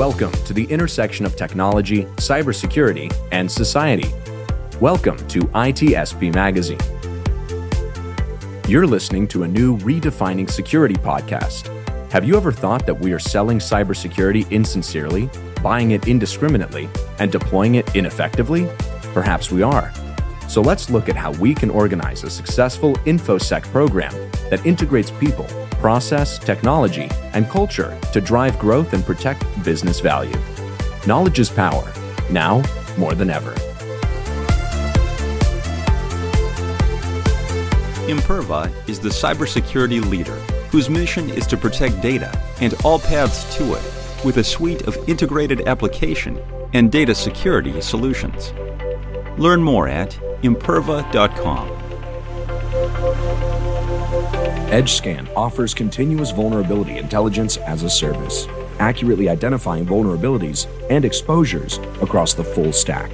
Welcome to the intersection of technology, cybersecurity, and society. Welcome to ITSP Magazine. You're listening to a new Redefining Security podcast. Have you ever thought that we are selling cybersecurity insincerely, buying it indiscriminately, and deploying it ineffectively? Perhaps we are. So let's look at how we can organize a successful InfoSec program that integrates people, process, technology, and culture to drive growth and protect business value. Knowledge is power, now more than ever. Imperva is the cybersecurity leader whose mission is to protect data and all paths to it with a suite of integrated application and data security solutions. Learn more at imperva.com. EdgeScan offers continuous vulnerability intelligence as a service, accurately identifying vulnerabilities and exposures across the full stack.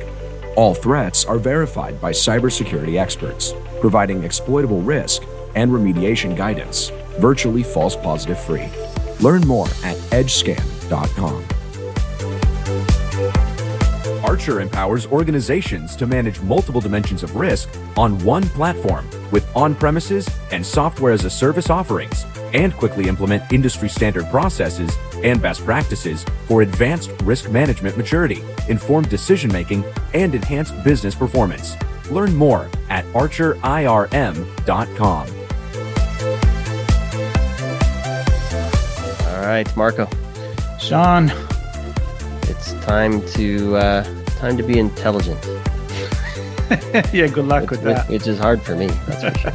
All threats are verified by cybersecurity experts, providing exploitable risk and remediation guidance, virtually false positive free. Learn more at edgescan.com. Archer empowers organizations to manage multiple dimensions of risk on one platform with on-premises and software-as-a-service offerings, and quickly implement industry-standard processes and best practices for advanced risk management maturity, informed decision-making, and enhanced business performance. Learn more at archerirm.com. All right, Marco. Sean. It's time to be intelligent. Yeah, good luck with that. Which is hard for me, that's for sure.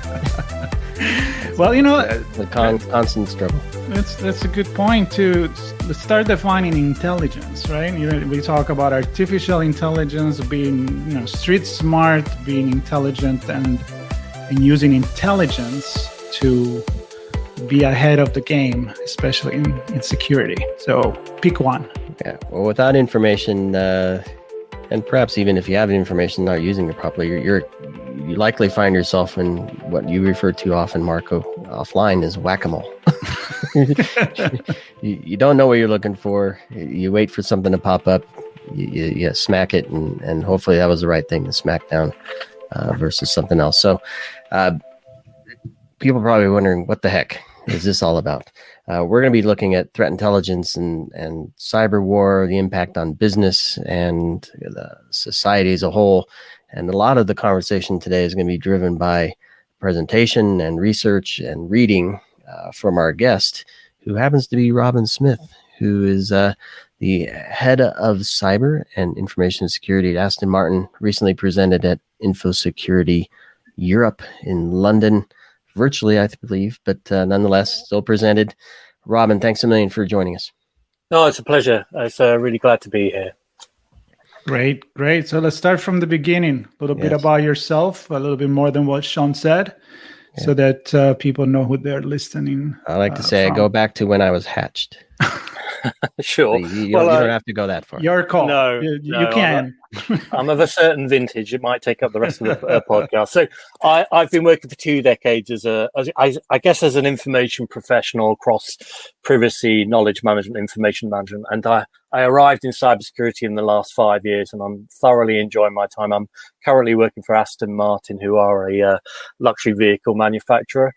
Well, the constant struggle. That's a good point to start defining intelligence, right? We talk about artificial intelligence being, street smart, being intelligent, and using intelligence to be ahead of the game, especially in security. So pick one. Yeah. Well, without information, and perhaps even if you have information not using it properly, you likely find yourself in what you refer to often, Marco, offline as whack-a-mole. You don't know what you're looking for. You wait for something to pop up. You smack it, and hopefully that was the right thing to smack down versus something else. So people are probably wondering, what the heck is this all about? We're going to be looking at threat intelligence and cyber war, the impact on business and the society as a whole. And a lot of the conversation today is going to be driven by presentation and research and reading from our guest, who happens to be Robin Smith, who is the head of cyber and information security at Aston Martin, recently presented at InfoSecurity Europe in London, virtually, I believe, but nonetheless, still presented. Robin, thanks a million for joining us. No, it's a pleasure. It's really glad to be here. Great. So let's start from the beginning. A little bit about yourself, a little bit more than what Sean said, so that people know who they're listening. I like to say I go back to when I was hatched. Sure. You don't have to go that far. Your call. No, you can. I'm of a certain vintage. It might take up the rest of the podcast. So I've been working for 2 decades as an information professional across privacy, knowledge management, information management. And I arrived in cybersecurity in the last 5 years, and I'm thoroughly enjoying my time. I'm currently working for Aston Martin, who are a luxury vehicle manufacturer.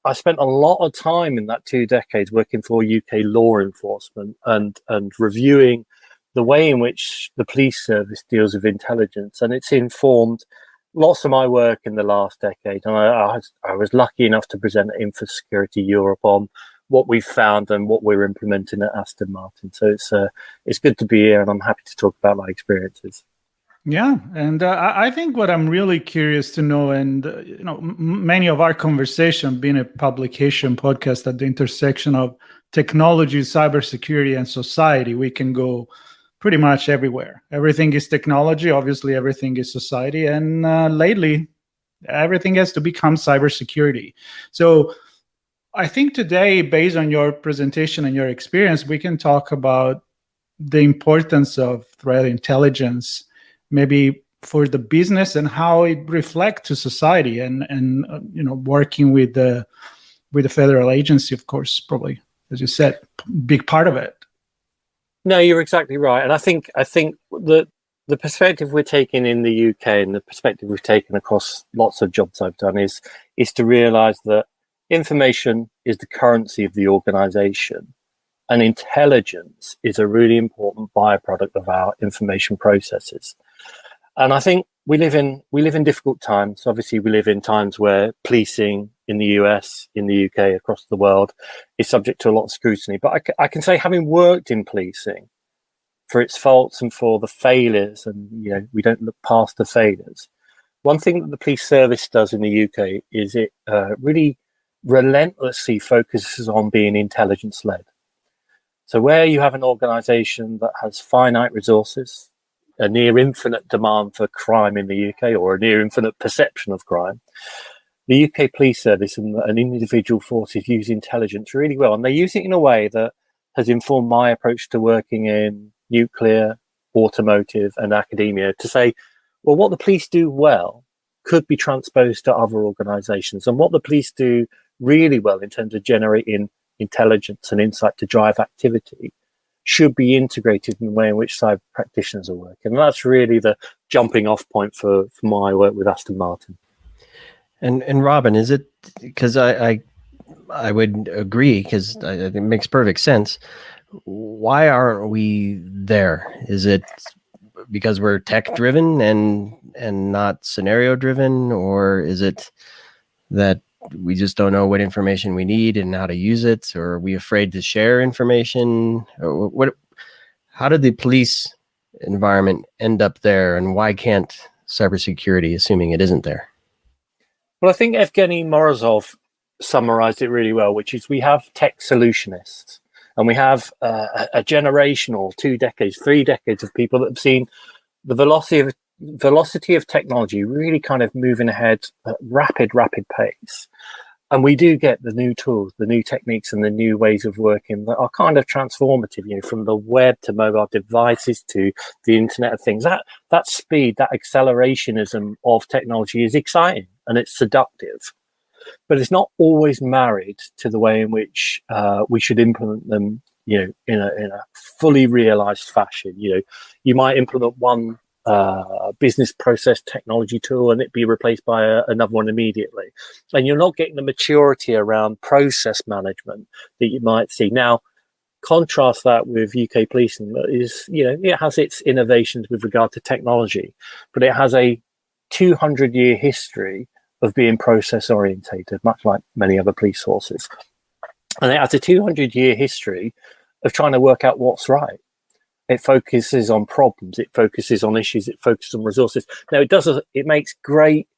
I spent a lot of time in that 2 decades working for UK law enforcement and reviewing the way in which the police service deals with intelligence. And it's informed lots of my work in the last decade. And I was lucky enough to present at InfoSecurity Europe on what we've found and what we're implementing at Aston Martin. So it's good to be here, and I'm happy to talk about my experiences. Yeah, and I think what I'm really curious to know, and many of our conversation being a publication podcast at the intersection of technology, cybersecurity, and society, we can go pretty much everywhere. Everything is technology, obviously everything is society, and lately everything has to become cybersecurity. So I think today, based on your presentation and your experience, we can talk about the importance of threat intelligence, maybe for the business and how it reflects to society, and working with the federal agency, of course, probably, as you said, big part of it. No, you're exactly right. And I think the perspective we're taking in the UK and the perspective we've taken across lots of jobs I've done is to realise that information is the currency of the organisation, and intelligence is a really important byproduct of our information processes. And I think we live in difficult times. Obviously, we live in times where policing in the US, in the UK, across the world is subject to a lot of scrutiny. But I can say, having worked in policing, for its faults and for the failures, and we don't look past the failures. One thing that the police service does in the UK is it really relentlessly focuses on being intelligence-led. So where you have an organisation that has finite resources, a near infinite demand for crime in the UK, or a near infinite perception of crime, the UK police service and individual forces use intelligence really well, and they use it in a way that has informed my approach to working in nuclear, automotive, and academia, to say, well, what the police do well could be transposed to other organisations, and what the police do really well in terms of generating intelligence and insight to drive activity should be integrated in the way in which cyber practitioners are working. And that's really the jumping off point for my work with Aston Martin. And Robin, is it, because I would agree, because it makes perfect sense. Why aren't we there? Is it because we're tech driven and not scenario driven, or is it that we just don't know what information we need and how to use it, or are we afraid to share information? Or what? How did the police environment end up there, and why can't cybersecurity, assuming it isn't there? Well, I think Evgeny Morozov summarized it really well, which is we have tech solutionists, and we have a generation or 2 decades, 3 decades of people that have seen the velocity of technology really kind of moving ahead at rapid pace. And we do get the new tools, the new techniques, and the new ways of working that are kind of transformative, from the web to mobile devices to the Internet of Things. That speed, that accelerationism of technology is exciting and it's seductive, but it's not always married to the way in which we should implement them, in a fully realized fashion. You might implement one business process technology tool and it be replaced by another one immediately, and you're not getting the maturity around process management that you might see. Now, contrast that with UK policing, that is, it has its innovations with regard to technology, but it has a 200-year history of being process orientated, much like many other police forces, and it has a 200-year history of trying to work out what's right. It focuses on problems, it focuses on issues, it focuses on resources. Now, it makes great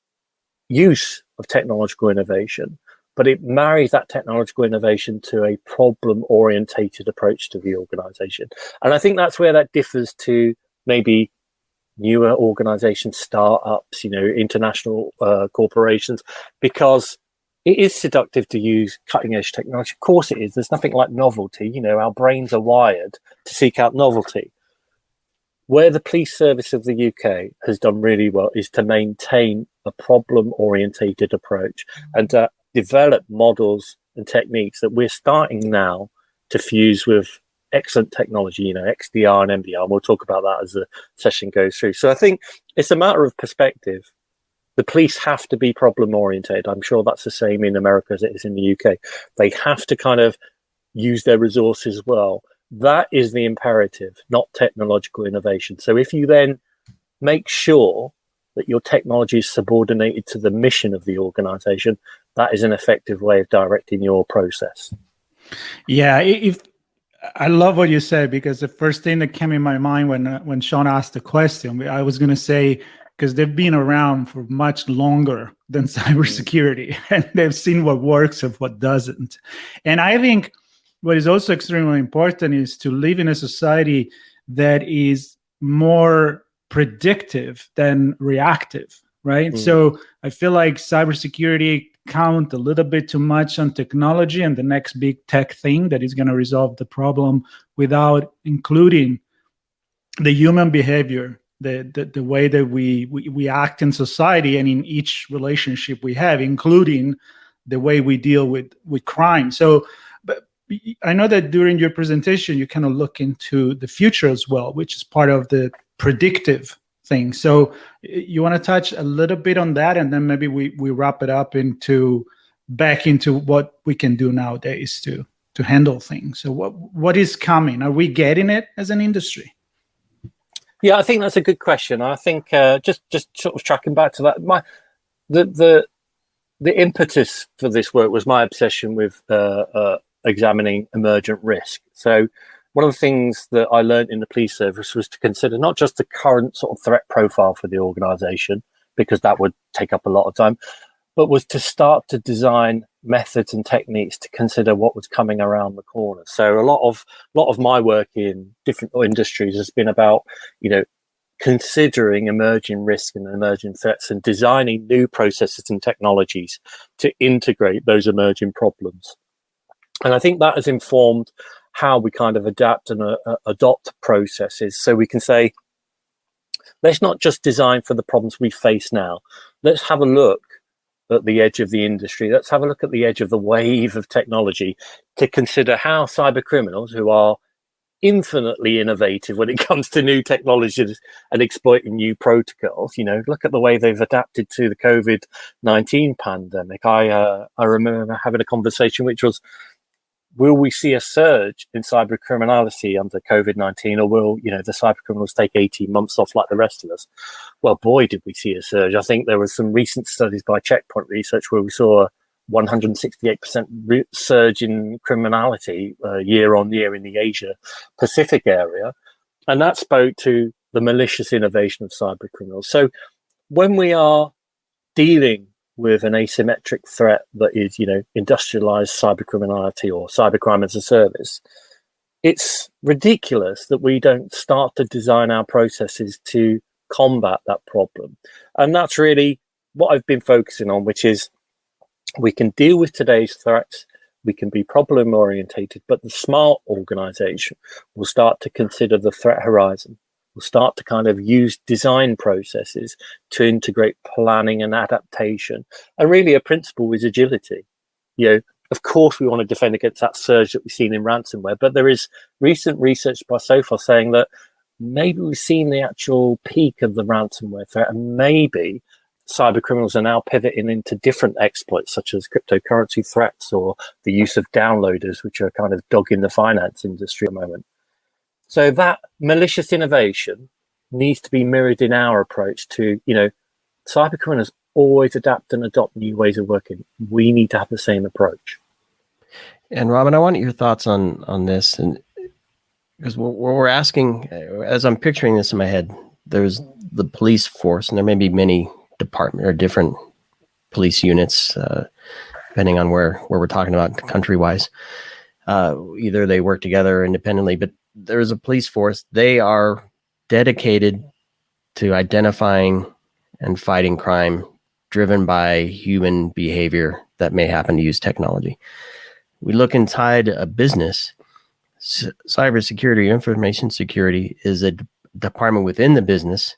use of technological innovation, but it marries that technological innovation to a problem-orientated approach to the organization. And I think that's where that differs to maybe newer organizations, startups, international corporations, because it is seductive to use cutting-edge technology. Of course it is. There's nothing like novelty. Our brains are wired to seek out novelty. Where the police service of the UK has done really well is to maintain a problem-orientated approach and to develop models and techniques that we're starting now to fuse with excellent technology, XDR and MDR. And we'll talk about that as the session goes through. So I think it's a matter of perspective. The police have to be problem-oriented. I'm sure that's the same in America as it is in the UK. They have to kind of use their resources well. That is the imperative, not technological innovation. So if you then make sure that your technology is subordinated to the mission of the organization, that is an effective way of directing your process. Yeah, I love what you said, because the first thing that came in my mind when Sean asked the question, I was going to say, because they've been around for much longer than cybersecurity, and they've seen what works and what doesn't. And I think what is also extremely important is to live in a society that is more predictive than reactive, right? So I feel like cybersecurity count a little bit too much on technology and the next big tech thing that is going to resolve the problem, without including the human behavior, the way that we act in society and in each relationship we have, including the way we deal with crime. So, I know that during your presentation, you kind of look into the future as well, which is part of the predictive thing. So you want to touch a little bit on that, and then maybe we wrap it up back into what we can do nowadays to handle things. So what is coming? Are we getting it as an industry? Yeah, I think that's a good question. I think just sort of tracking back to that, the impetus for this work was my obsession with examining emergent risk. So one of the things that I learned in the police service was to consider not just the current sort of threat profile for the organization, because that would take up a lot of time, but was to start to design methods and techniques to consider what was coming around the corner. So a lot of my work in different industries has been about, considering emerging risk and emerging threats and designing new processes and technologies to integrate those emerging problems. And I think that has informed how we kind of adapt and adopt processes. So we can say, let's not just design for the problems we face now. Let's have a look at the edge of the industry. Let's have a look at the edge of the wave of technology to consider how cyber criminals, who are infinitely innovative when it comes to new technologies and exploiting new protocols, look at the way they've adapted to the COVID-19 pandemic. I remember having a conversation which was, will we see a surge in cyber criminality under COVID-19, or will, the cyber criminals take 18 months off like the rest of us? Well, boy, did we see a surge. I think there were some recent studies by Checkpoint Research where we saw a 168% surge in criminality year on year in the Asia Pacific area. And that spoke to the malicious innovation of cyber criminals. So when we are dealing with an asymmetric threat that is, industrialized cyber criminality or cybercrime as a service, it's ridiculous that we don't start to design our processes to combat that problem. And that's really what I've been focusing on, which is we can deal with today's threats, we can be problem orientated, but the smart organization will start to consider the threat horizon. We'll start to kind of use design processes to integrate planning and adaptation. And really a principle is agility. Of course, we want to defend against that surge that we've seen in ransomware, but there is recent research by SOFA saying that maybe we've seen the actual peak of the ransomware threat, and maybe cyber criminals are now pivoting into different exploits, such as cryptocurrency threats or the use of downloaders, which are kind of dogging the finance industry at the moment. So that malicious innovation needs to be mirrored in our approach to, cyber criminals always adapt and adopt new ways of working. We need to have the same approach. And Robin, I want your thoughts on this, and because we're asking, as I'm picturing this in my head, there's the police force, and there may be many department or different police units, depending on where we're talking about country-wise. Either they work together or independently, but there is a police force. They are dedicated to identifying and fighting crime driven by human behavior that may happen to use technology. We look inside a business. Cybersecurity, information security is a department within the business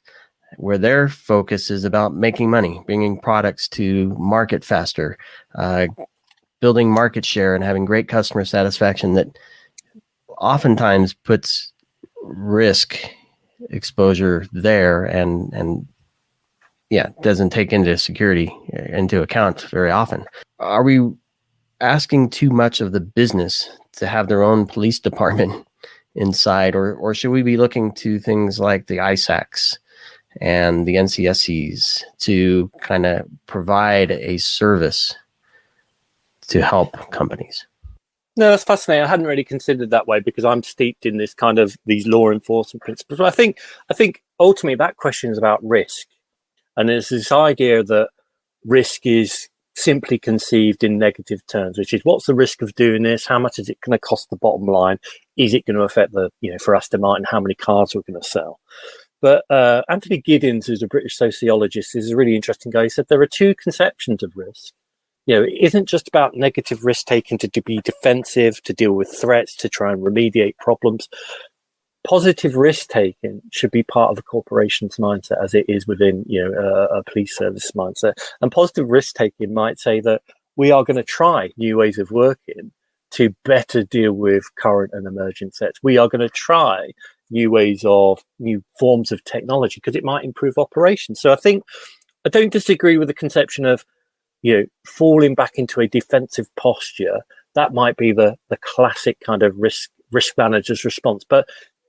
where their focus is about making money, bringing products to market faster, building market share, and having great customer satisfaction that oftentimes puts risk exposure there and doesn't take into account very often. Are we asking too much of the business to have their own police department inside, or should we be looking to things like the ISACs and the NCSCs to kind of provide a service to help companies? No, that's fascinating. I hadn't really considered that way because I'm steeped in this kind of these law enforcement principles. But I think ultimately that question is about risk. And there's this idea that risk is simply conceived in negative terms, which is what's the risk of doing this? How much is it going to cost the bottom line? Is it going to affect for Aston Martin, how many cars we're going to sell? But Anthony Giddens, who's a British sociologist, is a really interesting guy. He said there are two conceptions of risk. It isn't just about negative risk taken to be defensive, to deal with threats, to try and remediate problems. Positive risk taking should be part of a corporation's mindset, as it is within a police service mindset. And positive risk taking might say that we are going to try new ways of working to better deal with current and emerging threats. We are going to try new forms of technology because it might improve operations. So I don't disagree with the conception of, falling back into a defensive posture. That might be the classic kind of risk manager's response. But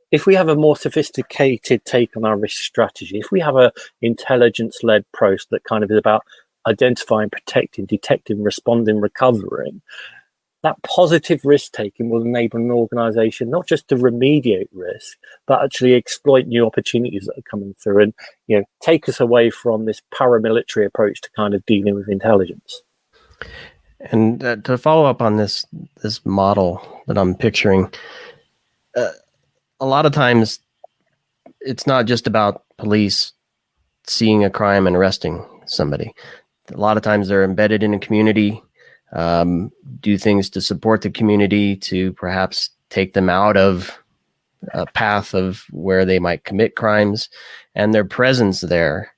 if we have a more sophisticated take on our risk strategy, if we have a intelligence-led approach that kind of is about identifying, protecting, detecting, responding, recovering, that positive risk taking will enable an organization not just to remediate risk, but actually exploit new opportunities that are coming through and, take us away from this paramilitary approach to kind of dealing with intelligence. And to follow up on this model that I'm picturing, a lot of times it's not just about police seeing a crime and arresting somebody. A lot of times they're embedded in a community, do things to support the community, to perhaps take them out of a path of where they might commit crimes, and their presence there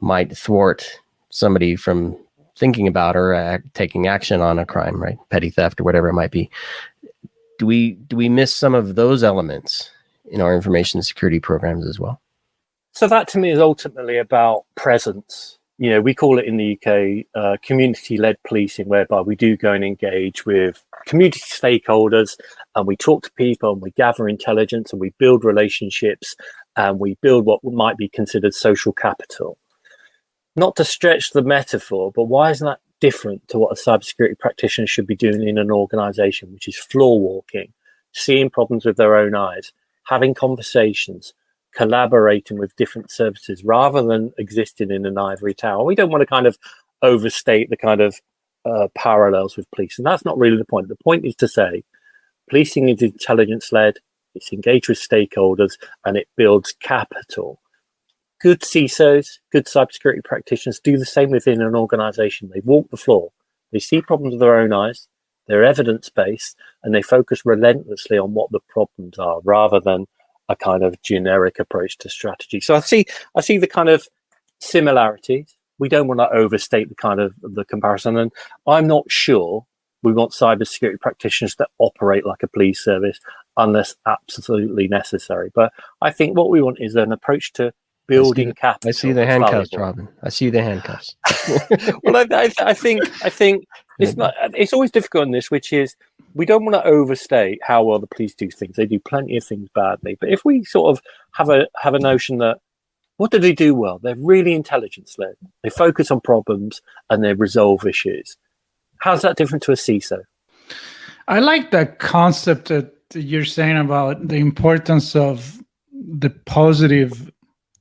might thwart somebody from thinking about or taking action on a crime, right? Petty theft or whatever it might be. Do we miss some of those elements in our information security programs as well? So that to me is ultimately about presence. We call it in the UK community-led policing, whereby we do go and engage with community stakeholders and we talk to people and we gather intelligence and we build relationships and we build what might be considered social capital. Not to stretch the metaphor, but why isn't that different to what a cybersecurity practitioner should be doing in an organization, which is floor walking, seeing problems with their own eyes, having conversations, collaborating with different services rather than existing in an ivory tower. We don't want to kind of overstate the kind of parallels with police. And that's not really the point. The point is to say policing is intelligence-led, it's engaged with stakeholders, and it builds capital. Good CISOs, good cybersecurity practitioners do the same within an organization. They walk the floor. They see problems with their own eyes. They're evidence-based, and they focus relentlessly on what the problems are rather than a kind of generic approach to strategy. So I see the kind of similarities. We don't want to overstate the kind of the comparison. And I'm not sure we want cybersecurity practitioners to operate like a police service unless absolutely necessary. But I think what we want is an approach to building capital. I see the handcuffs, Robin. I see the handcuffs. Well, I think it's not. It's always difficult in this, which is we don't want to overstate how well the police do things. They do plenty of things badly, but if we sort of have a notion that what do they do well? They're really intelligence-led. They focus on problems and they resolve issues. How's that different to a CISO? I like that concept that you're saying about the importance of the positive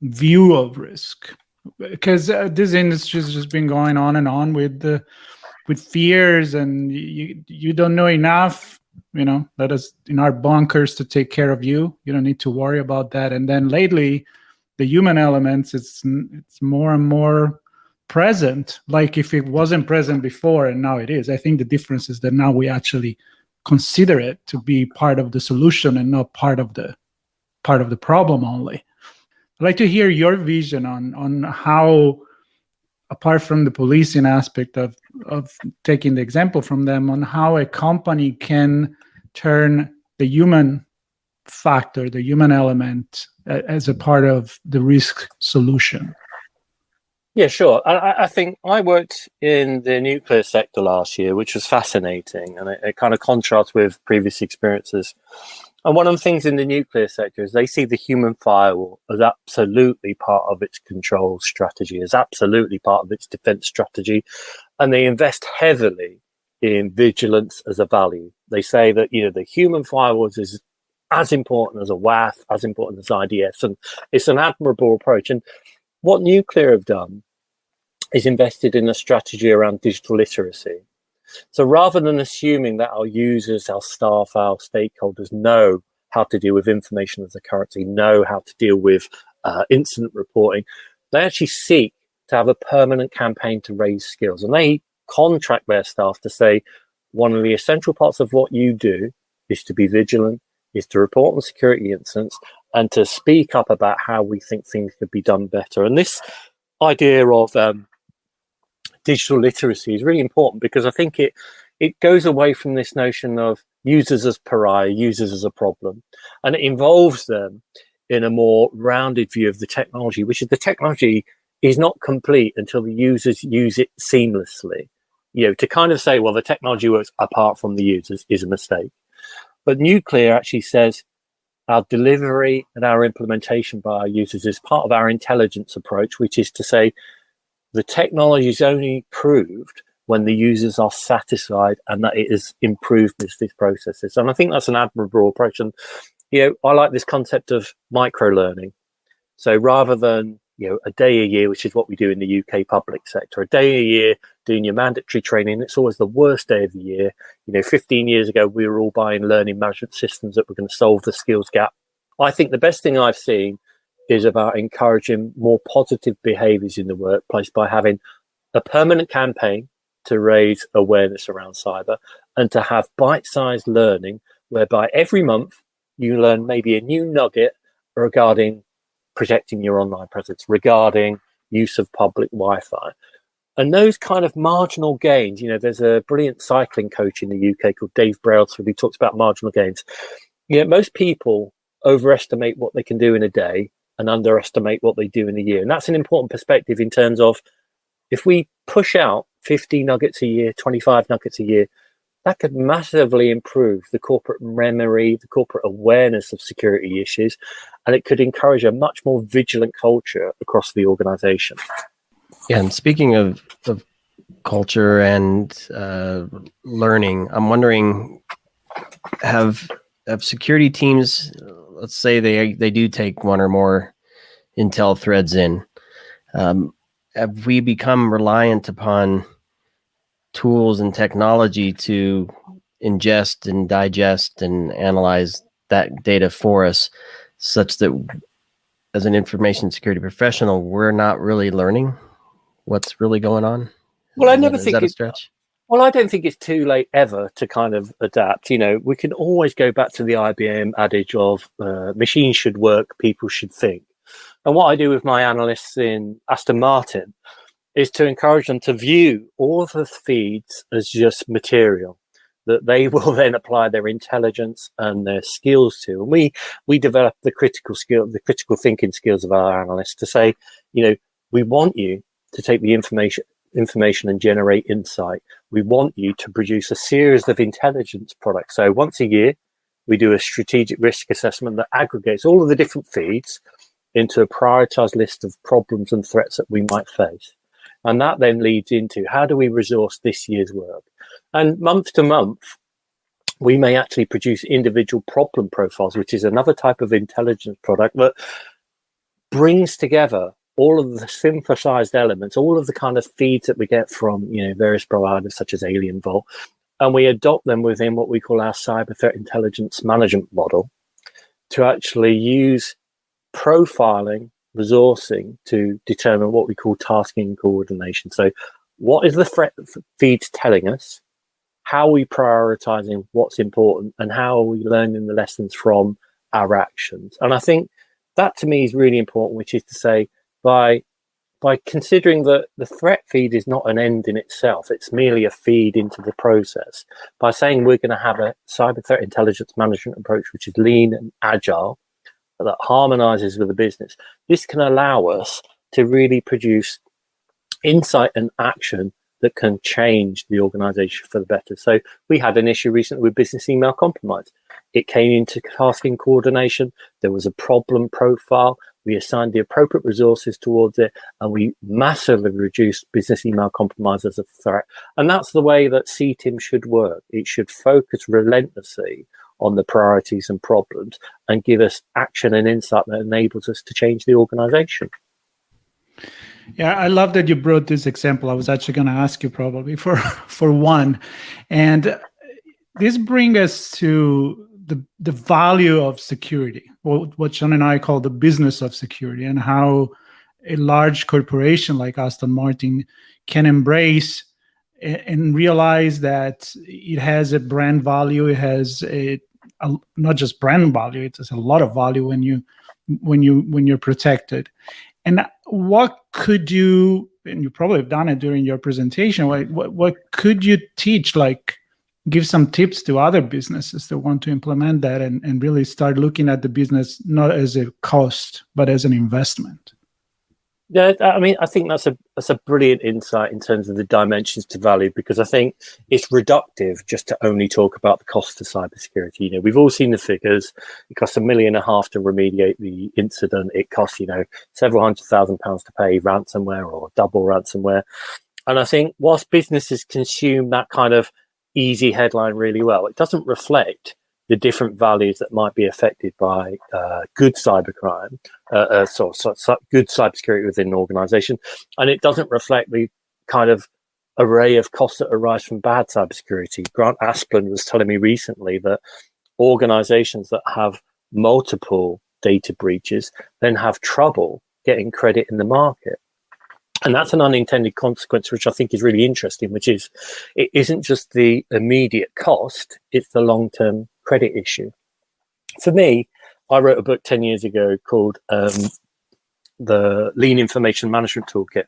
view of risk, because this industry has just been going on and on with fears, and you don't know enough. Let us in our bunkers to take care of you. You don't need to worry about that. And then lately, the human elements, it's more and more present. Like if it wasn't present before, and now it is. I think the difference is that now we actually consider it to be part of the solution and not part of the problem only. I'd like to hear your vision on how, apart from the policing aspect of taking the example from them, on how a company can turn the human factor, the human element, as a part of the risk solution. Yeah, sure. I think I worked in the nuclear sector last year, which was fascinating, and it kind of contrasts with previous experiences. And one of the things in the nuclear sector is they see the human firewall as absolutely part of its control strategy, as absolutely part of its defense strategy. And they invest heavily in vigilance as a value. They say that, the human firewall is as important as a WAF, as important as IDS. And it's an admirable approach. And what nuclear have done is invested in a strategy around digital literacy. So rather than assuming that our users, our staff, our stakeholders know how to deal with information as a currency, know how to deal with incident reporting, they actually seek to have a permanent campaign to raise skills. And they contract their staff to say, one of the essential parts of what you do is to be vigilant, is to report on security incidents, and to speak up about how we think things could be done better. And this idea of digital literacy is really important because I think it it goes away from this notion of users as pariah, users as a problem, and it involves them in a more rounded view of the technology, which is the technology is not complete until the users use it seamlessly. To kind of say, well, the technology works apart from the users is a mistake. But nuclear actually says our delivery and our implementation by our users is part of our intelligence approach, which is to say the technology is only proved when the users are satisfied and that it has improved business processes. And I think that's an admirable approach. And, I like this concept of micro-learning. So rather than, a day a year, which is what we do in the UK public sector, a day a year doing your mandatory training, it's always the worst day of the year. 15 years ago, we were all buying learning management systems that were going to solve the skills gap. I think the best thing I've seen is about encouraging more positive behaviors in the workplace by having a permanent campaign to raise awareness around cyber and to have bite-sized learning whereby every month you learn maybe a new nugget regarding protecting your online presence, regarding use of public Wi-Fi. And those kind of marginal gains, there's a brilliant cycling coach in the UK called Dave Brailsford who talks about marginal gains. Most people overestimate what they can do in a day and underestimate what they do in a year. And that's an important perspective in terms of if we push out 50 nuggets a year, 25 nuggets a year, that could massively improve the corporate memory, the corporate awareness of security issues, and it could encourage a much more vigilant culture across the organization. Yeah, and speaking of culture and learning, I'm wondering, have security teams, let's say they do take one or more intel threads in, have we become reliant upon tools and technology to ingest and digest and analyze that data for us, such that as an information security professional, we're not really learning what's really going on? Well, I never think it's a stretch. Well, I don't think it's too late ever to kind of adapt. We can always go back to the IBM adage of machines should work, people should think. And what I do with my analysts in Aston Martin is to encourage them to view all of the feeds as just material that they will then apply their intelligence and their skills to. And we develop the critical thinking skills of our analysts to say, we want you to take the information and generate insight. We want you to produce a series of intelligence products. So once a year, we do a strategic risk assessment that aggregates all of the different feeds into a prioritized list of problems and threats that we might face. And that then leads into how do we resource this year's work? And month to month, we may actually produce individual problem profiles, which is another type of intelligence product that brings together all of the synthesized elements, all of the kind of feeds that we get from various providers such as Alien Vault, and we adopt them within what we call our cyber threat intelligence management model to actually use profiling, resourcing to determine what we call tasking and coordination. So what is the threat feed telling us? How are we prioritizing what's important? And how are we learning the lessons from our actions? And I think that to me is really important, which is to say, by considering that the threat feed is not an end in itself, it's merely a feed into the process. By saying we're going to have a cyber threat intelligence management approach, which is lean and agile, that harmonizes with the business, this can allow us to really produce insight and action that can change the organization for the better. So we had an issue recently with business email compromise. It came into tasking coordination. There was a problem profile. We assigned the appropriate resources towards it, and we massively reduced business email compromise as a threat. And that's the way that CTIM should work. It should focus relentlessly on the priorities and problems and give us action and insight that enables us to change the organization. Yeah, I love that you brought this example. I was actually going to ask you probably for one. And this brings us to the value of security, what Sean and I call the business of security, and how a large corporation like Aston Martin can embrace and realize that it has a brand value. It has a not just brand value; it has a lot of value when you're protected. And what could you? And you probably have done it during your presentation. What could you teach, like give some tips to other businesses that want to implement that and really start looking at the business not as a cost, but as an investment? Yeah, I mean, I think that's a brilliant insight in terms of the dimensions to value, because I think it's reductive just to only talk about the cost of cybersecurity. You know, we've all seen the figures. It costs $1.5 million to remediate the incident. It costs, you know, several £100,000 to pay ransomware or double ransomware. And I think whilst businesses consume that kind of easy headline really well, it doesn't reflect the different values that might be affected by good cybercrime, good cybersecurity within an organization. And it doesn't reflect the kind of array of costs that arise from bad cybersecurity. Grant Asplund was telling me recently that organizations that have multiple data breaches then have trouble getting credit in the market. And that's an unintended consequence, which I think is really interesting, which is it isn't just the immediate cost, it's the long-term credit issue. For me, I wrote a book 10 years ago called the Lean Information Management Toolkit.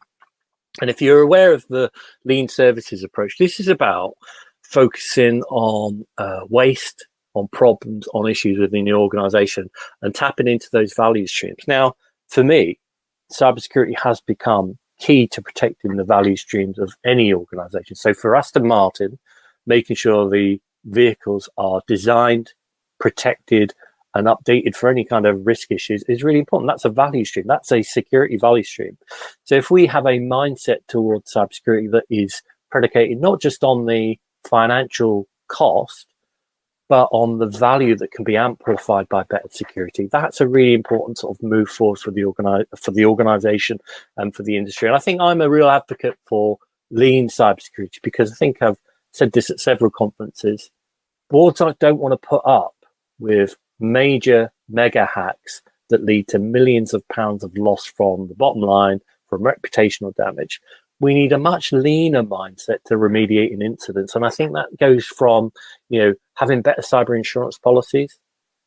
And if you're aware of the lean services approach, this is about focusing on waste, on problems, on issues within the organization and tapping into those value streams. Now, for me, cybersecurity has become key to protecting the value streams of any organization. So for Aston Martin, making sure the vehicles are designed, protected, and updated for any kind of risk issues is really important. That's a value stream. That's a security value stream. So if we have a mindset towards cybersecurity that is predicated not just on the financial cost, but on the value that can be amplified by better security, that's a really important sort of move forward for the organization and for the industry. And I think I'm a real advocate for lean cybersecurity, because I think I've said this at several conferences. Boards don't want to put up with major mega hacks that lead to millions of pounds of loss from the bottom line, from reputational damage. We need a much leaner mindset to remediating incidents. And I think that goes from, you know, having better cyber insurance policies,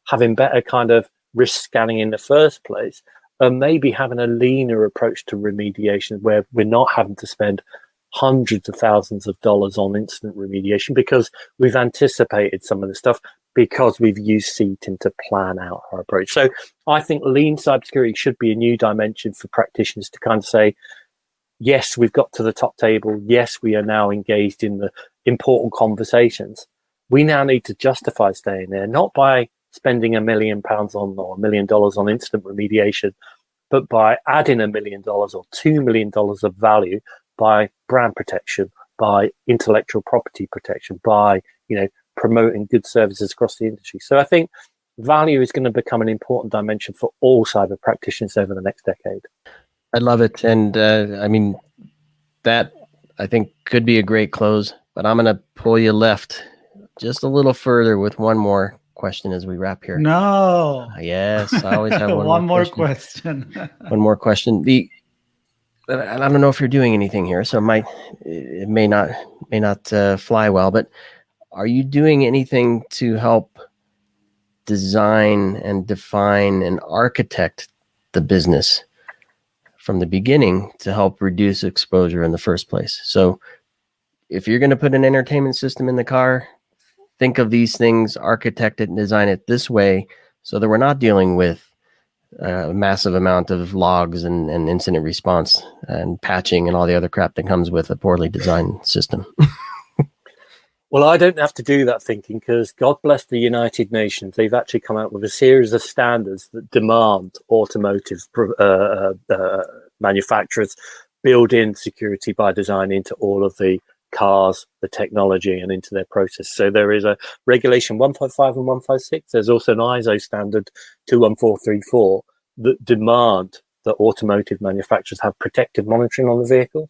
having better kind of risk scanning in the first place, and maybe having a leaner approach to remediation where we're not having to spend hundreds of thousands of dollars on incident remediation because we've anticipated some of the stuff, because we've used CTIM to plan out our approach. So I think lean cybersecurity should be a new dimension for practitioners to kind of say, yes, we've got to the top table. Yes, we are now engaged in the important conversations. We now need to justify staying there, not by spending £1 million on or $1 million on incident remediation, but by adding $1 million or $2 million of value by brand protection, by intellectual property protection, by, you know, promoting good services across the industry. So I think value is going to become an important dimension for all cyber practitioners over the next decade. I love it. And I mean, that I think could be a great close, but I'm going to pull you left just a little further with one more question as we wrap here. No. Yes, I always have one more question. One more question. I don't know if you're doing anything here, so it may not fly well, but are you doing anything to help design and define and architect the business from the beginning to help reduce exposure in the first place? So if you're going to put an entertainment system in the car, think of these things, architect it and design it this way so that we're not dealing with a massive amount of logs and incident response and patching and all the other crap that comes with a poorly designed system. Well, I don't have to do that thinking, because God bless the United Nations. They've actually come out with a series of standards that demand automotive manufacturers build in security by design into all of the cars, the technology, and into their process. So there is a regulation 155 and 156. There's also an ISO standard 21434 that demand that automotive manufacturers have protective monitoring on the vehicles,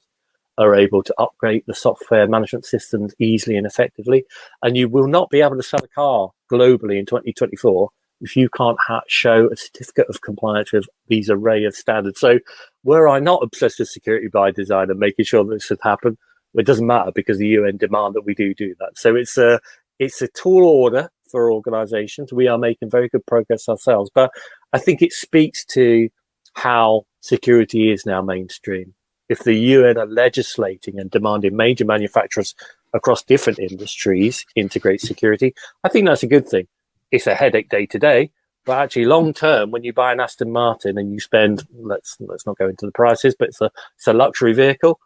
are able to upgrade the software management systems easily and effectively. And you will not be able to sell a car globally in 2024 if you can't show a certificate of compliance with these array of standards. So were I not obsessed with security by design and making sure that this would happen, it doesn't matter, because the UN demand that we do that. So it's a tall order for organizations. We are making very good progress ourselves, but I think it speaks to how security is now mainstream. If the UN are legislating and demanding major manufacturers across different industries integrate security, I think that's a good thing. It's a headache day to day, but actually long term, when you buy an Aston Martin and you spend, let's not go into the prices, but it's a luxury vehicle.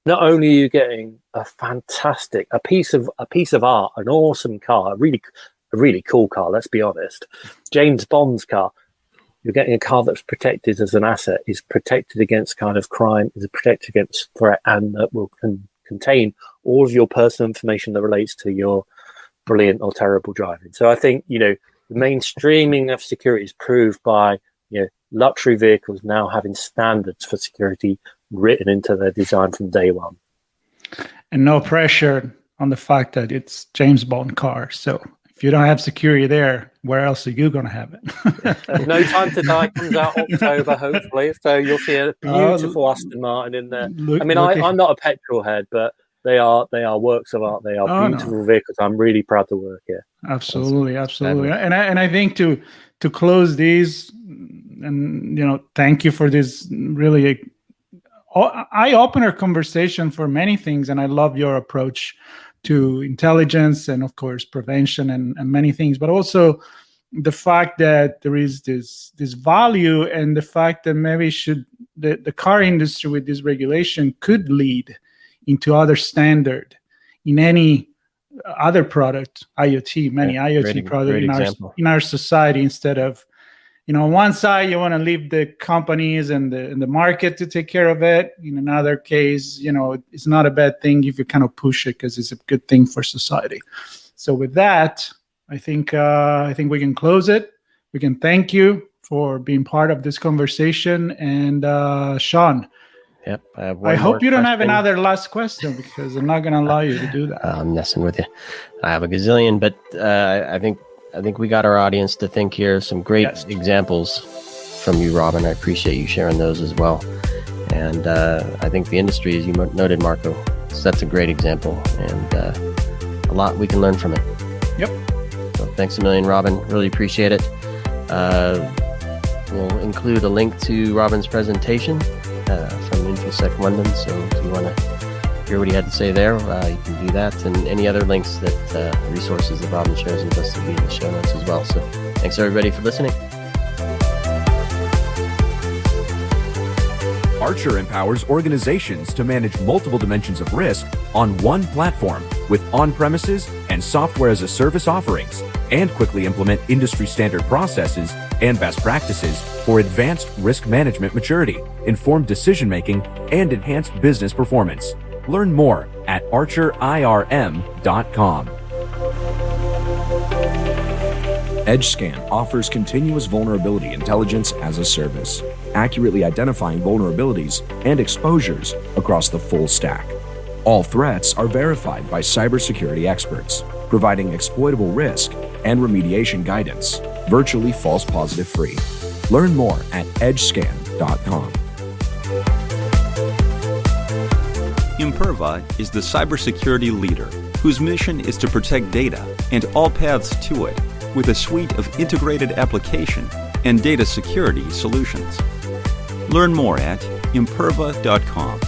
Not only are you getting a fantastic, a piece of art, an awesome car, a really cool car, let's be honest, James Bond's car, you're getting a car that's protected as an asset, is protected against kind of crime, is protected against threat, and that will contain all of your personal information that relates to your brilliant or terrible driving. So I think, the mainstreaming of security is proved by, luxury vehicles now having standards for security written into their design from day one. And no pressure on the fact that it's James Bond car. So if you don't have security there, where else are you going to have it? No Time to Die comes out October, hopefully. So you'll see a beautiful Aston Martin in there. I'm not a petrol head, but they are works of art. They are beautiful vehicles. I'm really proud to work here. Absolutely. And I think to close these, and thank you for this really eye-opener conversation for many things, and I love your approach to intelligence and, of course, prevention and many things, but also the fact that there is this value, and the fact that maybe the car industry with this regulation could lead into other standard in any other product, IoT, IoT products in our society, instead of, on one side, you want to leave the companies and the market to take care of it. In another case, it's not a bad thing if you kind of push it because it's a good thing for society. So with that, I think we can close it. We can thank you for being part of this conversation. And Sean, yep, I hope you don't have another last question, because I'm not going to allow you to do that. I'm messing with you. I have a gazillion, but I think we got our audience to think here. Some great examples from you, Robin. I appreciate you sharing those as well. And I think the industry, as you noted, Marco, sets a great example, and a lot we can learn from it. Yep. So thanks a million, Robin. Really appreciate it. We'll include a link to Robin's presentation from InfoSec London. So if you want to hear what he had to say there, you can do that, and any other links that resources that Robin shares with us will be in the show notes as well. So thanks everybody for listening. Archer empowers organizations to manage multiple dimensions of risk on one platform with on-premises and software as a service offerings, and quickly implement industry standard processes and best practices for advanced risk management maturity, informed decision-making, and enhanced business performance. Learn more at archerirm.com. EdgeScan offers continuous vulnerability intelligence as a service, accurately identifying vulnerabilities and exposures across the full stack. All threats are verified by cybersecurity experts, providing exploitable risk and remediation guidance, virtually false positive free. Learn more at edgescan.com. Imperva is the cybersecurity leader whose mission is to protect data and all paths to it with a suite of integrated application and data security solutions. Learn more at imperva.com.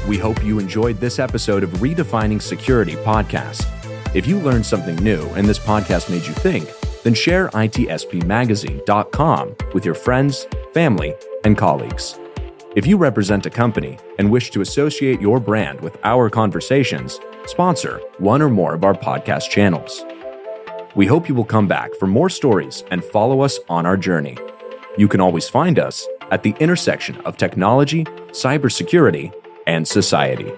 We hope you enjoyed this episode of Redefining Security podcast. If you learned something new and this podcast made you think, then share itspmagazine.com with your friends, family, and colleagues. If you represent a company and wish to associate your brand with our conversations, sponsor one or more of our podcast channels. We hope you will come back for more stories and follow us on our journey. You can always find us at the intersection of technology, cybersecurity, and society.